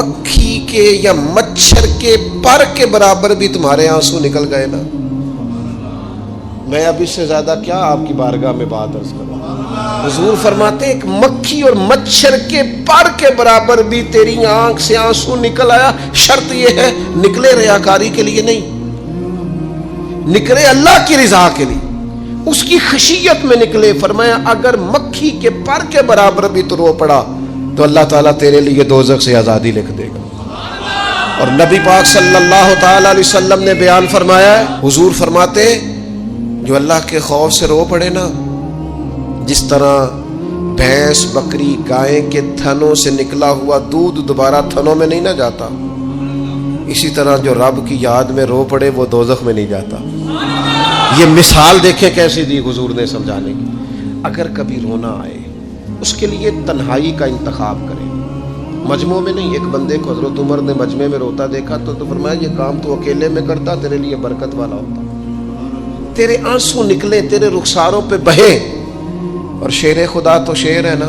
مکھی کے یا مچھر کے پر کے برابر بھی تمہارے آنسو نکل گئے نا، میں اب اس سے زیادہ کیا آپ کی بارگاہ میں بات عرض کروں۔ حضور فرماتے ہیں ایک مکھی اور مچھر کے پر کے برابر بھی تیری آنکھ سے آنسو نکل آیا، شرط یہ ہے نکلے ریاکاری کے لیے نہیں، نکلے اللہ کی رضا کے لیے، اس کی خشیت میں نکلے۔ فرمایا اگر مکھی کے پر کے برابر بھی تو رو پڑا تو اللہ تعالیٰ تیرے لیے دوزخ سے آزادی لکھ دے گا۔ اور نبی پاک صلی اللہ تعالیٰ علیہ وسلم نے بیان فرمایا ہے، حضور فرماتے جو اللہ کے خوف سے رو پڑے نا، جس طرح بھینس بکری گائے کے تھنوں سے نکلا ہوا دودھ دوبارہ تھنوں میں نہیں نہ جاتا، اسی طرح جو رب کی یاد میں رو پڑے وہ دوزخ میں نہیں جاتا۔ یہ مثال دیکھیں کیسی دی حضور نے سمجھانے کی۔ اگر کبھی رونا آئے اس کے لیے تنہائی کا انتخاب کریں، مجمع میں نہیں۔ ایک بندے کو حضرت عمر نے مجمع میں روتا دیکھا تو فرمایا یہ کام تو اکیلے میں کرتا، تیرے لیے برکت والا ہوتا، تیرے آنسو نکلے، تیرے رخساروں پہ بہے۔ اور شیر خدا تو شیر ہے نا،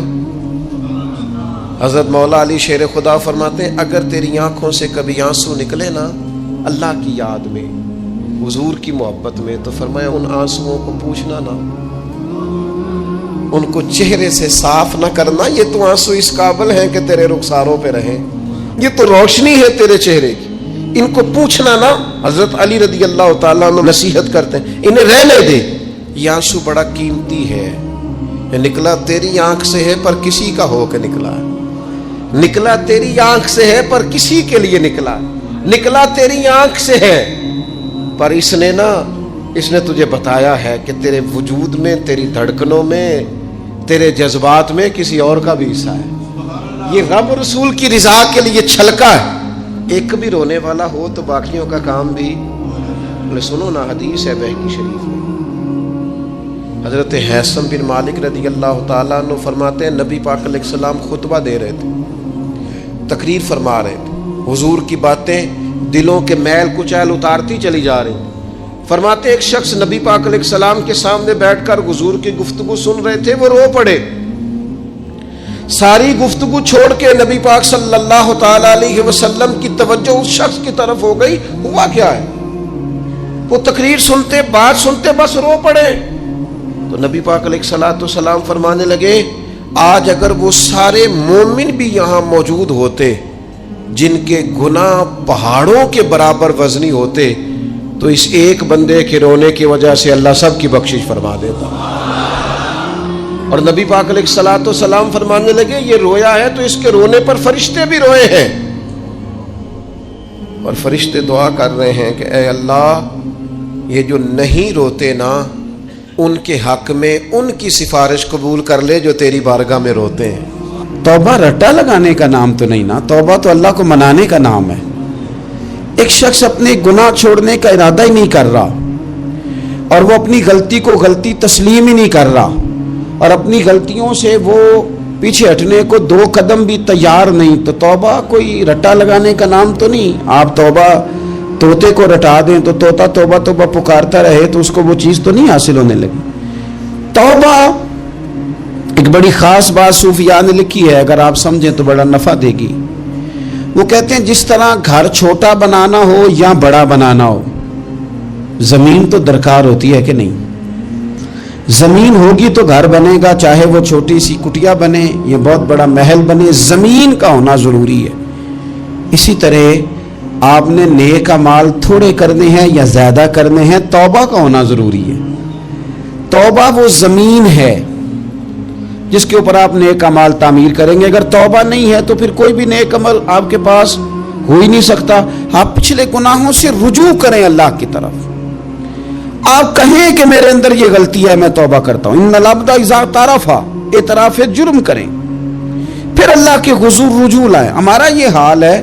حضرت مولا علی شیر خدا فرماتے ہیں اگر تیری آنکھوں سے کبھی آنسو نکلے نا اللہ کی یاد میں، حضور کی محبت میں، تو فرمایا ان آنسوؤں کو پوچھنا نا، ان کو چہرے سے صاف نہ کرنا، یہ تو آنسو اس قابل ہیں کہ تیرے رخساروں پہ رہیں، یہ تو روشنی ہے تیرے چہرے کی، ان کو پوچھنا نا۔ حضرت علی رضی اللہ تعالیٰ عنہ نصیحت کرتے ہیں انہیں رہنے دے، یہ آنسو بڑا قیمتی ہے، یہ نکلا تیری آنکھ سے ہے پر کسی کا ہو کے نکلا ہے، نکلا تیری آنکھ سے ہے پر کسی کے لیے نکلا ہے، نکلا تیری آنکھ سے ہے پر اس نے تجھے بتایا ہے کہ تیرے وجود میں، تیری دھڑکنوں میں، تیرے جذبات میں کسی اور کا بھی حصہ ہے۔ یہ رب رسول کی رضا کے لیے چھلکا ہے۔ ایک بھی رونے والا ہو تو باقیوں کا کام بھی سنو نا، حدیث ہے بہقی شریف میں، حضرت حیثم بن مالک رضی اللہ تعالیٰ عنہ فرماتے ہیں نبی پاک علیہ السلام خطبہ دے رہے تھے، تقریر فرما رہے تھے، حضور کی باتیں دلوں کے میل کچیل اتارتی چلی جا رہی۔ فرماتے ایک شخص نبی پاک علیہ السلام کے سامنے بیٹھ کر حضور کی گفتگو سن رہے تھے، وہ رو پڑے، ساری گفتگو چھوڑ کے نبی پاک صلی اللہ تعالیٰ علیہ وسلم کی توجہ اس شخص کی طرف ہو گئی۔ ہوا کیا ہے؟ وہ تقریر سنتے، بات سنتے بس رو پڑے۔ تو نبی پاک علیہ الصلوۃ والسلام فرمانے لگے آج اگر وہ سارے مومن بھی یہاں موجود ہوتے جن کے گناہ پہاڑوں کے برابر وزنی ہوتے تو اس ایک بندے کے رونے کی وجہ سے اللہ سب کی بخشش فرما دیتا۔ اور نبی پاک علیہ الصلوۃ والسلام فرمانے لگے یہ رویا ہے تو اس کے رونے پر فرشتے بھی روئے ہیں، اور فرشتے دعا کر رہے ہیں کہ اے اللہ یہ جو نہیں روتے نا ان کے حق میں ان کی سفارش قبول کر لے جو تیری بارگاہ میں روتے ہیں۔ توبہ رٹا لگانے کا نام تو نہیں نا، توبہ تو اللہ کو منانے کا نام ہے۔ ایک شخص اپنے گناہ چھوڑنے کا ارادہ ہی نہیں کر رہا اور وہ اپنی غلطی کو غلطی تسلیم ہی نہیں کر رہا اور اپنی غلطیوں سے وہ پیچھے ہٹنے کو دو قدم بھی تیار نہیں، تو توبہ کوئی رٹا لگانے کا نام تو نہیں۔ آپ توبہ طوطے کو رٹا دیں تو طوطا توبہ توبہ پکارتا رہے تو اس کو وہ چیز تو نہیں حاصل ہونے لگی۔ توبہ ایک بڑی خاص بات صوفیاء نے لکھی ہے، اگر آپ سمجھیں تو بڑا نفع دے گی۔ وہ کہتے ہیں جس طرح گھر چھوٹا بنانا ہو یا بڑا بنانا ہو، زمین تو درکار ہوتی ہے کہ نہیں؟ زمین ہوگی تو گھر بنے گا، چاہے وہ چھوٹی سی کٹیا بنے یا بہت بڑا محل بنے، زمین کا ہونا ضروری ہے۔ اسی طرح آپ نے نیک اعمال تھوڑے کرنے ہیں یا زیادہ کرنے ہیں، توبہ کا ہونا ضروری ہے۔ توبہ وہ زمین ہے جس کے اوپر آپ نیک اعمال تعمیر کریں گے۔ اگر توبہ نہیں ہے تو پھر کوئی بھی نیک عمل آپ کے پاس ہو ہی نہیں سکتا۔ آپ پچھلے گناہوں سے رجوع کریں اللہ کی طرف، آپ کہیں کہ میرے اندر یہ غلطی ہے میں توبہ کرتا ہوں۔ ان العبد اذا اعترف، اعتراف جرم کریں، پھر اللہ کے حضور رجوع لائیں۔ ہمارا یہ حال ہے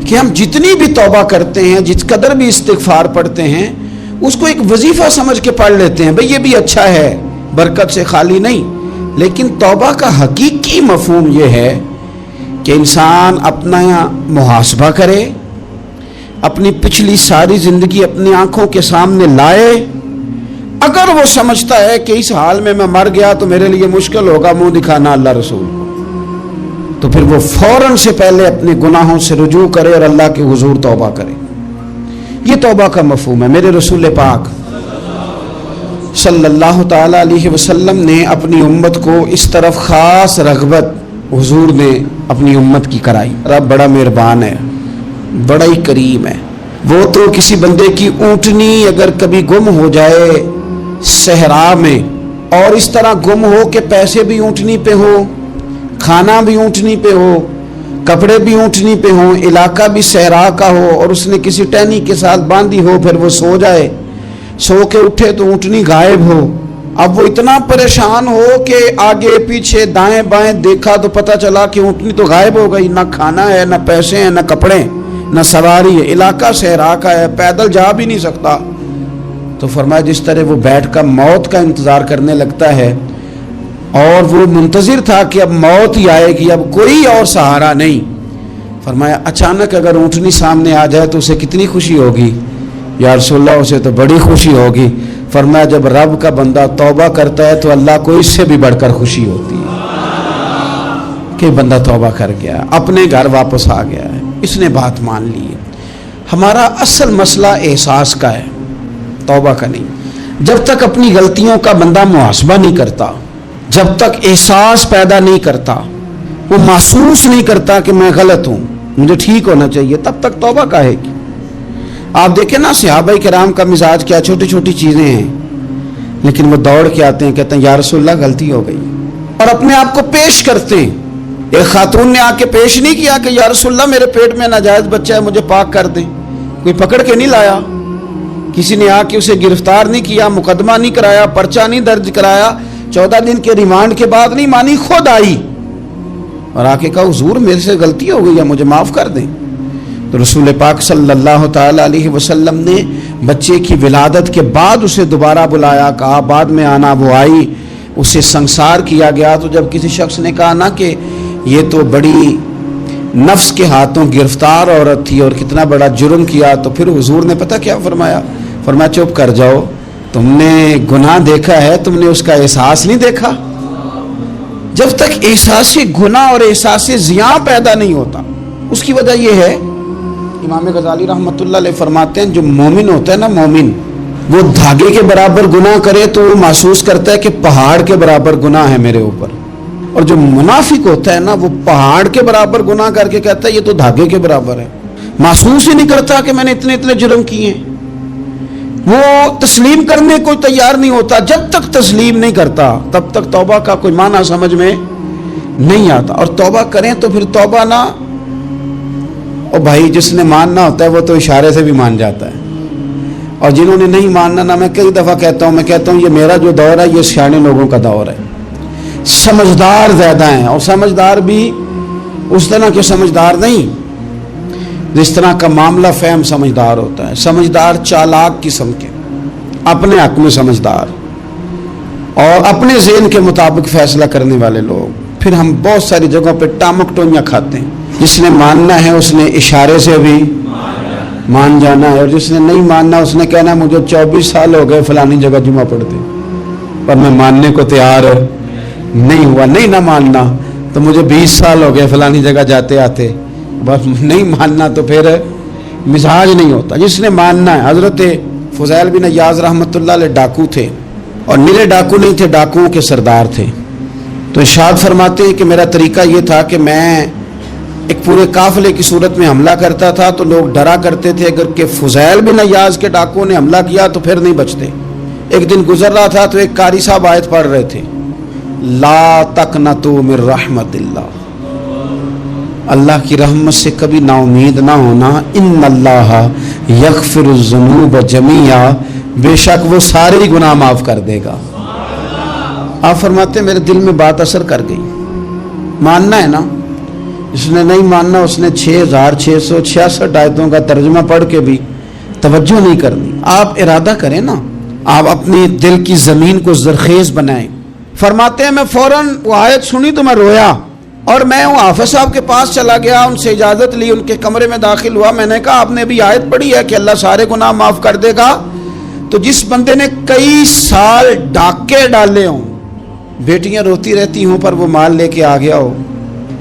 کہ ہم جتنی بھی توبہ کرتے ہیں، جس قدر بھی استغفار پڑھتے ہیں، اس کو ایک وظیفہ سمجھ کے پڑھ لیتے ہیں، بھئی یہ بھی اچھا ہے، برکت سے خالی نہیں۔ لیکن توبہ کا حقیقی مفہوم یہ ہے کہ انسان اپنا محاسبہ کرے، اپنی پچھلی ساری زندگی اپنی آنکھوں کے سامنے لائے۔ اگر وہ سمجھتا ہے کہ اس حال میں مر گیا تو میرے لیے مشکل ہوگا منہ دکھانا اللہ رسول کو، تو پھر وہ فوراً سے پہلے اپنے گناہوں سے رجوع کرے اور اللہ کے حضور توبہ کرے. یہ توبہ کا مفہوم ہے. میرے رسول پاک صلی اللہ تعالی علیہ وسلم نے اپنی امت کو اس طرف خاص رغبت حضور نے اپنی امت کی کرائی. رب بڑا مہربان ہے, بڑا ہی کریم ہے. وہ تو کسی بندے کی اونٹنی اگر کبھی گم ہو جائے صحرا میں, اور اس طرح گم ہو کہ پیسے بھی اونٹنی پہ ہو, کھانا بھی اونٹنی پہ ہو, کپڑے بھی اونٹنی پہ ہوں, علاقہ بھی صحرا کا ہو, اور اس نے کسی ٹہنی کے ساتھ باندھی ہو, پھر وہ سو جائے, سو کے اٹھے تو اونٹنی غائب ہو. اب وہ اتنا پریشان ہو کہ آگے پیچھے دائیں بائیں دیکھا تو پتہ چلا کہ اونٹنی تو غائب ہو گئی, نہ کھانا ہے, نہ پیسے ہیں, نہ کپڑے, نہ سواری ہے, علاقہ صحرا کا ہے, پیدل جا بھی نہیں سکتا. تو فرمایا جس طرح وہ بیٹھ کر موت کا انتظار کرنے لگتا ہے, اور وہ منتظر تھا کہ اب موت ہی آئے گی, اب کوئی اور سہارا نہیں. فرمایا اچانک اگر اونٹنی سامنے آ جائے تو اسے کتنی خوشی ہوگی. یا رسول اللہ اسے تو بڑی خوشی ہوگی. فرمایا جب رب کا بندہ توبہ کرتا ہے تو اللہ کو اس سے بھی بڑھ کر خوشی ہوتی ہے کہ بندہ توبہ کر گیا, اپنے گھر واپس آ گیا ہے, اس نے بات مان لی ہے. ہمارا اصل مسئلہ احساس کا ہے, توبہ کا نہیں. جب تک اپنی غلطیوں کا بندہ محاسبہ نہیں کرتا, جب تک احساس پیدا نہیں کرتا, وہ محسوس نہیں کرتا کہ میں غلط ہوں, مجھے ٹھیک ہونا چاہیے, تب تک توبہ کا ہے. آپ دیکھیں نا صحابہ کرام کا مزاج کیا, چھوٹی چھوٹی چیزیں ہیں لیکن وہ دوڑ کے آتے ہیں, کہتے ہیں یا رسول اللہ غلطی ہو گئی, اور اپنے آپ کو پیش کرتے ہیں. ایک خاتون نے آ کے پیش نہیں کیا کہ یا رسول اللہ میرے پیٹ میں ناجائز بچہ ہے, مجھے پاک کر دیں. کوئی پکڑ کے نہیں لایا, کسی نے آ کے اسے گرفتار نہیں کیا, مقدمہ نہیں کرایا, پرچہ نہیں درج کرایا, 14 دن کے ریمانڈ کے بعد نہیں مانی, خود آئی اور آ کے کہا حضور میرے سے غلطی ہو گئی ہے, مجھے معاف کر دیں. تو رسول پاک صلی اللہ تعالی علیہ وسلم نے بچے کی ولادت کے بعد اسے دوبارہ بلایا, کہا بعد میں آنا. وہ آئی, اسے سنسار کیا گیا. تو جب کسی شخص نے کہا نا کہ یہ تو بڑی نفس کے ہاتھوں گرفتار عورت تھی اور کتنا بڑا جرم کیا, تو پھر حضور نے پتہ کیا فرمایا, فرمایا چپ کر جاؤ, تم نے گناہ دیکھا ہے, تم نے اس کا احساس نہیں دیکھا. جب تک احساس گناہ اور احساس زیاں پیدا نہیں ہوتا, اس کی وجہ یہ ہے, امام غزالی رحمۃ اللہ علیہ فرماتے ہیں جو مومن ہوتا ہے نا, مومن وہ دھاگے کے برابر گناہ کرے تو وہ محسوس کرتا ہے کہ پہاڑ کے برابر گناہ ہے میرے اوپر, اور جو منافق ہوتا ہے نا وہ پہاڑ کے برابر گناہ کر کے کہتا ہے یہ تو دھاگے کے برابر ہے, محسوس ہی نہیں کرتا کہ میں نے اتنے جرم کیے ہیں. وہ تسلیم کرنے کو تیار نہیں ہوتا. جب تک تسلیم نہیں کرتا تب تک توبہ کا کوئی معنی سمجھ میں نہیں آتا. اور توبہ کریں تو پھر توبہ نہ, اور بھائی جس نے ماننا ہوتا ہے وہ تو اشارے سے بھی مان جاتا ہے, اور جنہوں نے نہیں ماننا نا, میں کئی دفعہ کہتا ہوں یہ میرا جو دور ہے یہ سیانے لوگوں کا دور ہے. سمجھدار زیادہ ہیں, اور سمجھدار بھی اس طرح کے سمجھدار نہیں جس طرح کا معاملہ فہم سمجھدار ہوتا ہے. سمجھدار چالاک قسم کے, اپنے حق میں سمجھدار اور اپنے ذہن کے مطابق فیصلہ کرنے والے لوگ. پھر ہم بہت ساری جگہوں پہ ٹامک ٹونیاں کھاتے ہیں. جس نے ماننا ہے اس نے اشارے سے بھی مان جانا ہے, اور جس نے نہیں ماننا اس نے کہنا مجھے 24 سال ہو گئے فلانی جگہ جمعہ پڑھتے پر میں ماننے کو تیار نہیں ہوا. نہیں نہ ماننا تو مجھے 20 سال ہو گئے فلانی جگہ جاتے آتے, بس نہیں ماننا تو پھر مزاج نہیں ہوتا. جس نے ماننا ہے, حضرت فضیل بن عیاض رحمۃ اللہ علیہ ڈاکو تھے, اور نیلے ڈاکو نہیں تھے, ڈاکوؤں کے سردار تھے. تو ارشاد فرماتے ہیں کہ میرا طریقہ یہ تھا کہ میں ایک پورے قافلے کی صورت میں حملہ کرتا تھا تو لوگ ڈرا کرتے تھے اگر کہ فضیل بن عیاض کے ڈاکوؤں نے حملہ کیا تو پھر نہیں بچتے. ایک دن گزر رہا تھا تو ایک قاری صاحب آیت پڑھ رہے تھے, لا تقنطوا من رحمت اللہ, اللہ کی رحمت سے کبھی نا امید نہ ہونا. ان اللہ یغفر الذنوب جمیعا, بے شک وہ سارے گناہ معاف کر دے گا. آپ فرماتے ہیں میرے دل میں بات اثر کر گئی. ماننا ہے نا, اس نے نہیں ماننا, اس نے 6666 آیتوں کا ترجمہ پڑھ کے بھی توجہ نہیں کرنی. آپ ارادہ کریں نا, آپ اپنی دل کی زمین کو زرخیز بنائیں. فرماتے ہیں میں فوراً وہ آیت سنی تو میں رویا, اور میں وہ حافظ صاحب کے پاس چلا گیا, ان سے اجازت لی, ان کے کمرے میں داخل ہوا. میں نے کہا آپ نے بھی آیت پڑھی ہے کہ اللہ سارے گناہ معاف کر دے گا. تو جس بندے نے کئی سال ڈاکے ڈالے ہوں, بیٹیاں روتی رہتی ہوں پر وہ مال لے کے آ گیا ہو,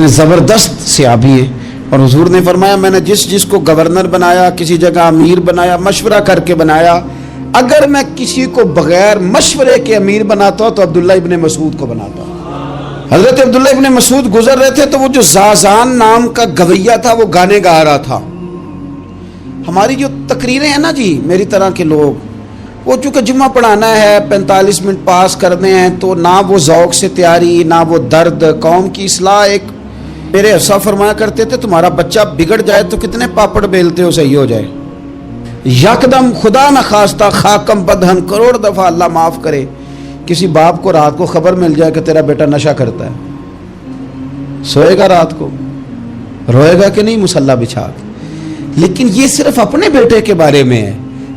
اتنے زبردست صحابی ہیں. اور حضور نے فرمایا میں نے جس جس کو گورنر بنایا, کسی جگہ امیر بنایا, مشورہ کر کے بنایا, اگر میں کسی کو بغیر مشورے کے امیر بناتا تو عبداللہ ابن مسعود کو بناتا. حضرت عبداللہ ابن مسعود گزر رہے تھے تو وہ جو زازان نام کا گویہ تھا وہ گانے گا رہا تھا. ہماری جو تقریریں ہیں نا جی, میری طرح کے لوگ, وہ چونکہ جمعہ پڑھانا ہے, 45 منٹ پاس کرنے ہیں, تو نہ وہ ذوق سے تیاری, نہ وہ درد. قوم کی اصلاح, ایک میرے حصہ فرمایا کرتے تھے تمہارا بچہ بگڑ جائے تو کتنے پاپڑ بیلتے ہو صحیح ہو جائے. یکدم خدا نہ خواستہ خاکم بدہن, کروڑ دفعہ اللہ معاف کرے, کسی باپ کو رات کو خبر مل جائے کہ تیرا بیٹا نشہ کرتا ہے, سوئے گا رات کو, روئے گا کہ نہیں مصلی بچھا کے. لیکن یہ صرف اپنے بیٹے کے بارے میں ہے.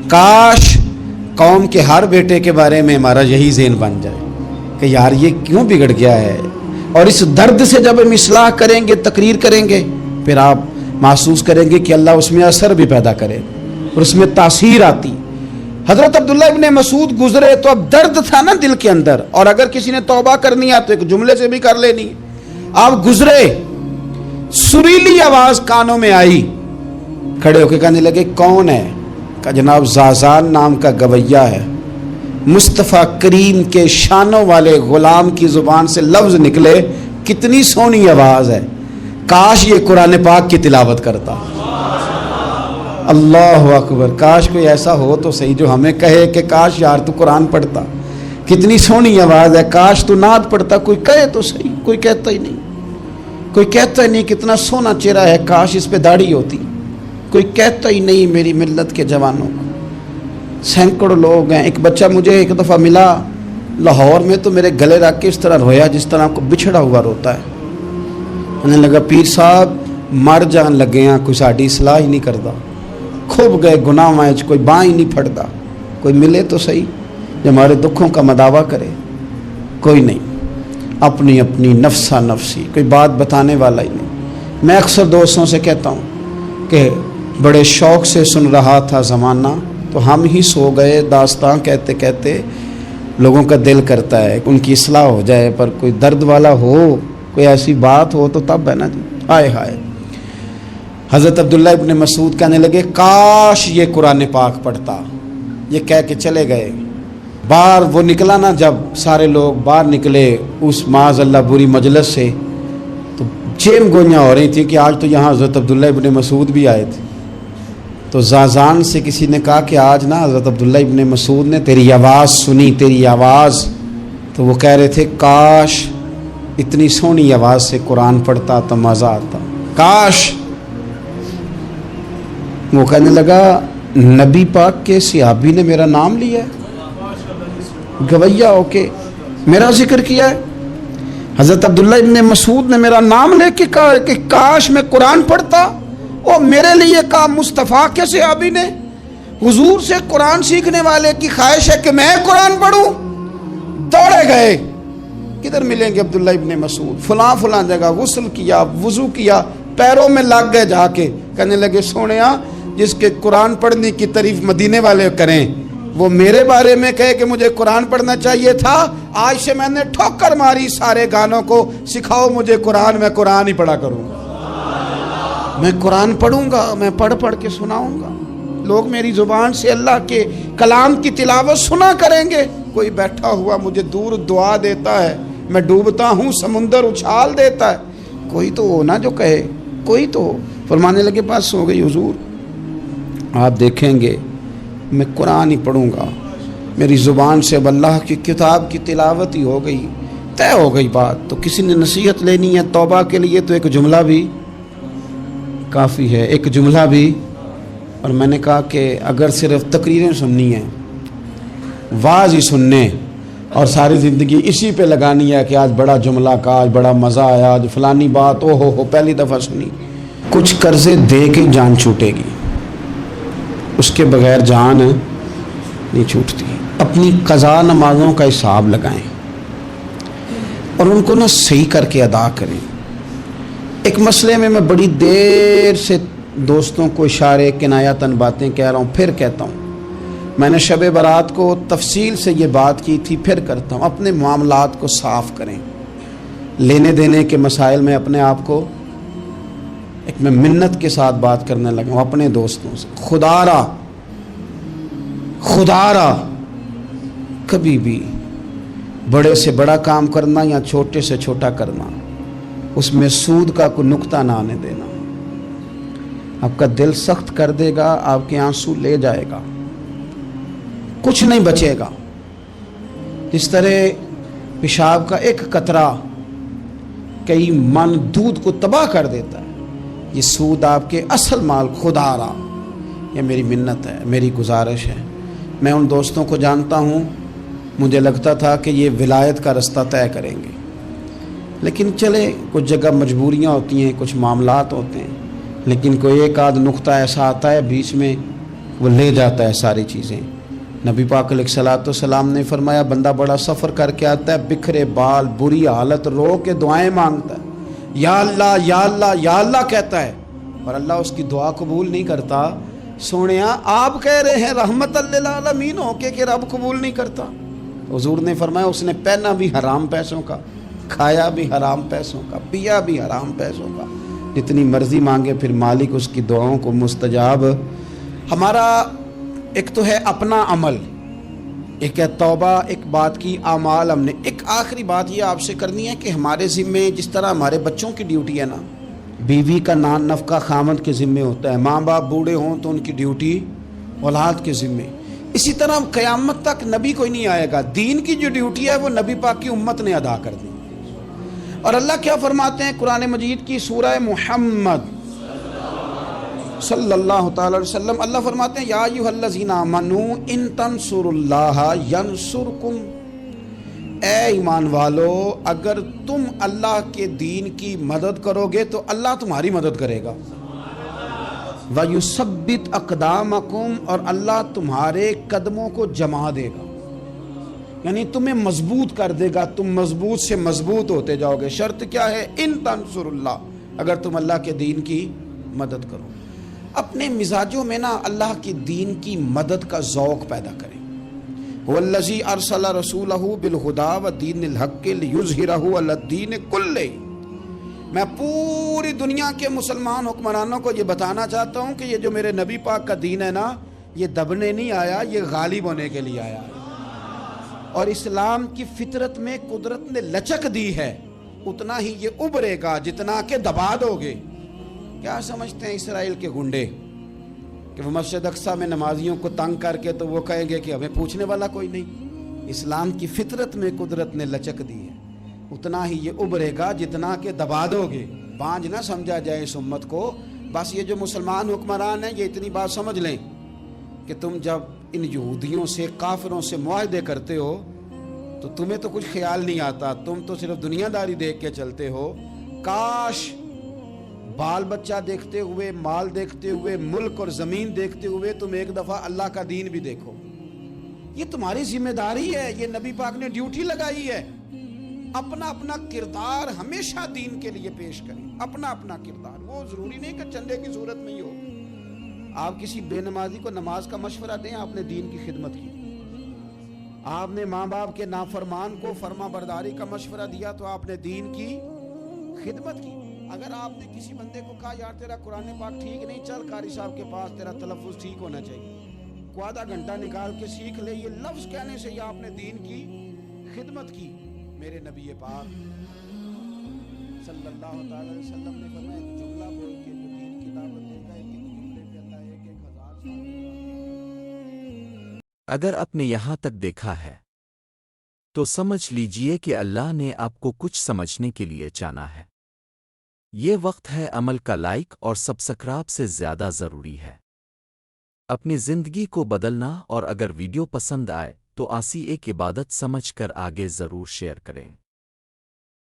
کاش قوم کے ہر بیٹے کے بارے میں ہمارا یہی ذہن بن جائے کہ یار یہ کیوں بگڑ گیا ہے. اور اس درد سے جب ہم اصلاح کریں گے, تقریر کریں گے, پھر آپ محسوس کریں گے کہ اللہ اس میں اثر بھی پیدا کرے اور اس میں تاثیر آتی. حضرت عبداللہ ابن مسعود گزرے تو اب درد تھا نا دل کے اندر, اور اگر کسی نے توبہ کرنی ہے تو ایک جملے سے بھی کر لینی. آپ گزرے, سریلی آواز کانوں میں آئی, کھڑے ہو کے کہنے لگے کون ہے؟ کہ جناب زازان نام کا گویہ ہے. مصطفیٰ کریم کے شانوں والے غلام کی زبان سے لفظ نکلے, کتنی سونی آواز ہے, کاش یہ قرآن پاک کی تلاوت کرتا. اللہ اکبر, کاش کوئی ایسا ہو تو صحیح جو ہمیں کہے کہ کاش یار تو قرآن پڑھتا, کتنی سونی آواز ہے, کاش تو نعت پڑھتا. کوئی کہے تو صحیح, کوئی کہتا ہی نہیں, کوئی کہتا ہی نہیں کتنا سونا چہرہ ہے, کاش اس پہ داڑھی ہوتی. کوئی کہتا ہی نہیں میری ملت کے جوانوں کو. سینکڑوں لوگ ہیں. ایک بچہ مجھے ایک دفعہ ملا لاہور میں, تو میرے گلے رکھ کے اس طرح رویا جس طرح کو بچھڑا ہوا روتا ہے. انہیں لگا پیر صاحب مر جان لگے ہیں, کوئی ساڑی اصلاح ہی نہیں کرتا, کھب گئے گناہ وائچ, کوئی باں ہی نہیں پھڑتا. کوئی ملے تو صحیح جو ہمارے دکھوں کا مداوع کرے. کوئی نہیں, اپنی اپنی نفسا نفسی, کوئی بات بتانے والا ہی نہیں. میں اکثر دوستوں سے کہتا ہوں کہ بڑے شوق سے سن رہا تھا زمانہ, تو ہم ہی سو گئے داستان کہتے کہتے. لوگوں کا دل کرتا ہے ان کی اصلاح ہو جائے, پر کوئی درد والا ہو, کوئی ایسی بات ہو تو تب ہے نا جی. ہائے ہائے. حضرت عبداللہ ابن مسعود کہنے لگے کاش یہ قرآن پاک پڑھتا. یہ کہہ کے چلے گئے. باہر وہ نکلا نا, جب سارے لوگ باہر نکلے اس معاذ اللہ بری مجلس سے, تو چیم گوئیاں ہو رہی تھیں کہ آج تو یہاں حضرت عبداللہ ابن مسعود بھی آئے تھے. تو زازان سے کسی نے کہا کہ آج نا حضرت عبداللہ ابن مسعود نے تیری آواز سنی, تیری آواز. تو وہ کہہ رہے تھے کاش اتنی سونی آواز سے قرآن پڑھتا تو مزہ آتا, کاش. وہ کہنے لگا نبی پاک کے صحابی نے میرا نام لیا ہے, گویہ ہو کے میرا ذکر کیا ہے. حضرت عبداللہ ابن مسعود نے میرا نام لے کے کہا کہ کاش میں قرآن پڑھتا. اور میرے لیے کہا مصطفیٰ کے صحابی نے, حضور سے قرآن سیکھنے والے کی خواہش ہے کہ میں قرآن پڑھوں. دوڑے گئے, کدھر ملیں گے عبداللہ ابن مسعود؟ فلاں فلاں جگہ غسل کیا, وضو کیا, پیروں میں لگ گئے جا کے. کہنے لگے سونیا جس کے قرآن پڑھنے کی تعریف مدینے والے کریں, وہ میرے بارے میں کہے کہ مجھے قرآن پڑھنا چاہیے تھا. آج سے میں نے ٹھوکر ماری سارے گانوں کو, سکھاؤ مجھے قرآن, میں قرآن ہی پڑھا کروں گا. میں قرآن پڑھوں گا, میں پڑھ پڑھ کے سناؤں گا. لوگ میری زبان سے اللہ کے کلام کی تلاوت سنا کریں گے. کوئی بیٹھا ہوا مجھے دور دعا دیتا ہے, میں ڈوبتا ہوں سمندر اچھال دیتا ہے. کوئی تو ہو نا جو کہے, کوئی تو ہو. فرمانے لگے بس ہو گئی حضور, آپ دیکھیں گے میں قرآن ہی پڑھوں گا. میری زبان سے اب اللہ کی کتاب کی تلاوت ہی ہو گئی, طے ہو گئی بات. تو کسی نے نصیحت لینی ہے توبہ کے لیے تو ایک جملہ بھی کافی ہے, ایک جملہ بھی. اور میں نے کہا کہ اگر صرف تقریریں سننی ہیں, واعظ ہی سننے, اور ساری زندگی اسی پہ لگانی ہے کہ آج بڑا جملہ کا, آج بڑا مزہ آیا, آج فلانی بات او ہو پہلی دفعہ سنی, کچھ قرضے دے کے جان چھوٹے گی, اس کے بغیر جان نہیں چھوٹتی. اپنی قضا نمازوں کا حساب لگائیں اور ان کو نا صحیح کر کے ادا کریں. ایک مسئلے میں بڑی دیر سے دوستوں کو اشارے کنایتاً باتیں کہہ رہا ہوں, پھر کہتا ہوں. میں نے شب برات کو تفصیل سے یہ بات کی تھی, پھر کرتا ہوں. اپنے معاملات کو صاف کریں, لینے دینے کے مسائل میں اپنے آپ کو ایک میں منت کے ساتھ بات کرنے لگا ہوں اپنے دوستوں سے، خدا را کبھی بھی بڑے سے بڑا کام کرنا یا چھوٹے سے چھوٹا کرنا، اس میں سود کا کوئی نقطہ نہ آنے دینا۔ آپ کا دل سخت کر دے گا، آپ کے آنسو لے جائے گا، کچھ نہیں بچے گا۔ اس طرح پیشاب کا ایک قطرہ کئی من دودھ کو تباہ کر دیتا ہے، یہ سود آپ کے اصل مال۔ خدا را، یہ میری منت ہے، میری گزارش ہے۔ میں ان دوستوں کو جانتا ہوں، مجھے لگتا تھا کہ یہ ولایت کا رستہ طے کریں گے، لیکن چلے کچھ جگہ مجبوریاں ہوتی ہیں، کچھ معاملات ہوتے ہیں، لیکن کوئی ایک آدھ نقطہ ایسا آتا ہے بیچ میں، وہ لے جاتا ہے ساری چیزیں۔ نبی پاک علیہ الصلوۃ والسلام نے فرمایا، بندہ بڑا سفر کر کے آتا ہے، بکھرے بال، بری حالت، رو کے دعائیں مانگتا ہے، یا اللہ یا اللہ یا اللہ کہتا ہے، اور اللہ اس کی دعا قبول نہیں کرتا۔ سونیا آپ کہہ رہے ہیں رحمت للعالمین ہو کے کہ رب قبول نہیں کرتا۔ حضور نے فرمایا اس نے پہنا بھی حرام پیسوں کا، کھایا بھی حرام پیسوں کا، پیا بھی حرام پیسوں کا، جتنی مرضی مانگے پھر مالک اس کی دعاؤں کو مستجاب۔ ہمارا ایک تو ہے اپنا عمل، ایک ہے توبہ، ایک بات کی اعمال۔ ہم نے ایک آخری بات یہ آپ سے کرنی ہے کہ ہمارے ذمے جس طرح ہمارے بچوں کی ڈیوٹی ہے نا، بیوی کا نان نفقہ خامند کے ذمے ہوتا ہے، ماں باپ بوڑھے ہوں تو ان کی ڈیوٹی اولاد کے ذمے، اسی طرح قیامت تک نبی کوئی نہیں آئے گا، دین کی جو ڈیوٹی ہے وہ نبی پاک کی امت نے ادا کر دی۔ اور اللہ کیا فرماتے ہیں قرآن مجید کی سورہ محمد صلی اللہ تعالی علیہ وسلم، اللہ فرماتے ہیں، یا ایھا الذین آمنوا ان تنصروا اللہ ینصرکم، اے ایمان والو اگر تم اللہ کے دین کی مدد کرو گے تو اللہ تمہاری مدد کرے گا، وَيُثَبِّتْ أَقْدَامَكُمْ، اور اللہ تمہارے قدموں کو جما دے گا، یعنی تمہیں مضبوط کر دے گا، تم مضبوط سے مضبوط ہوتے جاؤ گے۔ شرط کیا ہے؟ ان تنصر اللہ، اگر تم اللہ کے دین کی مدد کرو۔ اپنے مزاجوں میں نا اللہ کے دین کی مدد کا ذوق پیدا کریں۔ وَالَّذِي أَرْسَلَ رَسُولَهُ بِالْهُدَىٰ وَدِينِ الْحَقِّ لِيُظْهِرَهُ عَلَى الدِّينِ كُلِّهِ، میں پوری دنیا کے مسلمان حکمرانوں کو یہ بتانا چاہتا ہوں کہ یہ جو میرے نبی پاک کا دین ہے نا، یہ دبنے نہیں آیا، یہ غالب ہونے کے لیے آیا ہے، اور اسلام کی فطرت میں قدرت نے لچک دی ہے، اتنا ہی یہ ابھرے گا جتنا کہ دبا دو گے۔ کیا سمجھتے ہیں اسرائیل کے گنڈے کہ وہ مسجد اقصیٰ میں نمازیوں کو تنگ کر کے تو وہ کہیں گے کہ ہمیں پوچھنے والا کوئی نہیں؟ اسلام کی فطرت میں قدرت نے لچک دی ہے، اتنا ہی یہ ابھرے گا جتنا کہ دبا دو گے۔ بانجھ نہ سمجھا جائے اس امت کو، بس یہ جو مسلمان حکمران ہیں یہ اتنی بات سمجھ لیں کہ تم جب ان یہودیوں سے، کافروں سے معاہدے کرتے ہو تو تمہیں تو کچھ خیال نہیں آتا، تم تو صرف دنیا داری دیکھ کے چلتے ہو۔ کاش بال بچہ دیکھتے ہوئے، مال دیکھتے ہوئے، ملک اور زمین دیکھتے ہوئے تم ایک دفعہ اللہ کا دین بھی دیکھو۔ یہ تمہاری ذمہ داری ہے، یہ نبی پاک نے ڈیوٹی لگائی ہے۔ اپنا اپنا کردار ہمیشہ دین کے لیے پیش کریں، اپنا اپنا کردار، وہ ضروری نہیں کہ چندے کی صورت میں ہی ہو۔ آپ کسی بے نمازی کو نماز کا مشورہ دیں، آپ نے دین کی خدمت کی۔ آپ نے ماں باپ کے نافرمان کو فرما برداری کا مشورہ دیا تو آپ نے دین کی خدمت کی۔ اگر آپ نے کسی بندے کو کہا یار تیرا قرآن پاک ٹھیک نہیں، چل قاری صاحب کے پاس، تیرا تلفظ ٹھیک ہونا چاہیے، کو آدھا گھنٹہ نکال کے سیکھ لے، یہ لفظ کہنے سے ہی آپ نے دین کی خدمت کی۔ میرے نبی پاک صلی اللہ تعالی علیہ وسلم نے فرمایا ایک جملہ بول کے جو دین کی دعوت دے گا، ایک جملے پہ اللہ 1,000 سال۔ اگر آپ نے یہاں تک دیکھا ہے تو سمجھ لیجئے کہ اللہ نے آپ کو کچھ سمجھنے کے لیے چانا ہے۔ یہ وقت ہے عمل کا، لائک اور سبسکرائب سے زیادہ ضروری ہے اپنی زندگی کو بدلنا، اور اگر ویڈیو پسند آئے تو ایک عبادت سمجھ کر آگے ضرور شیئر کریں۔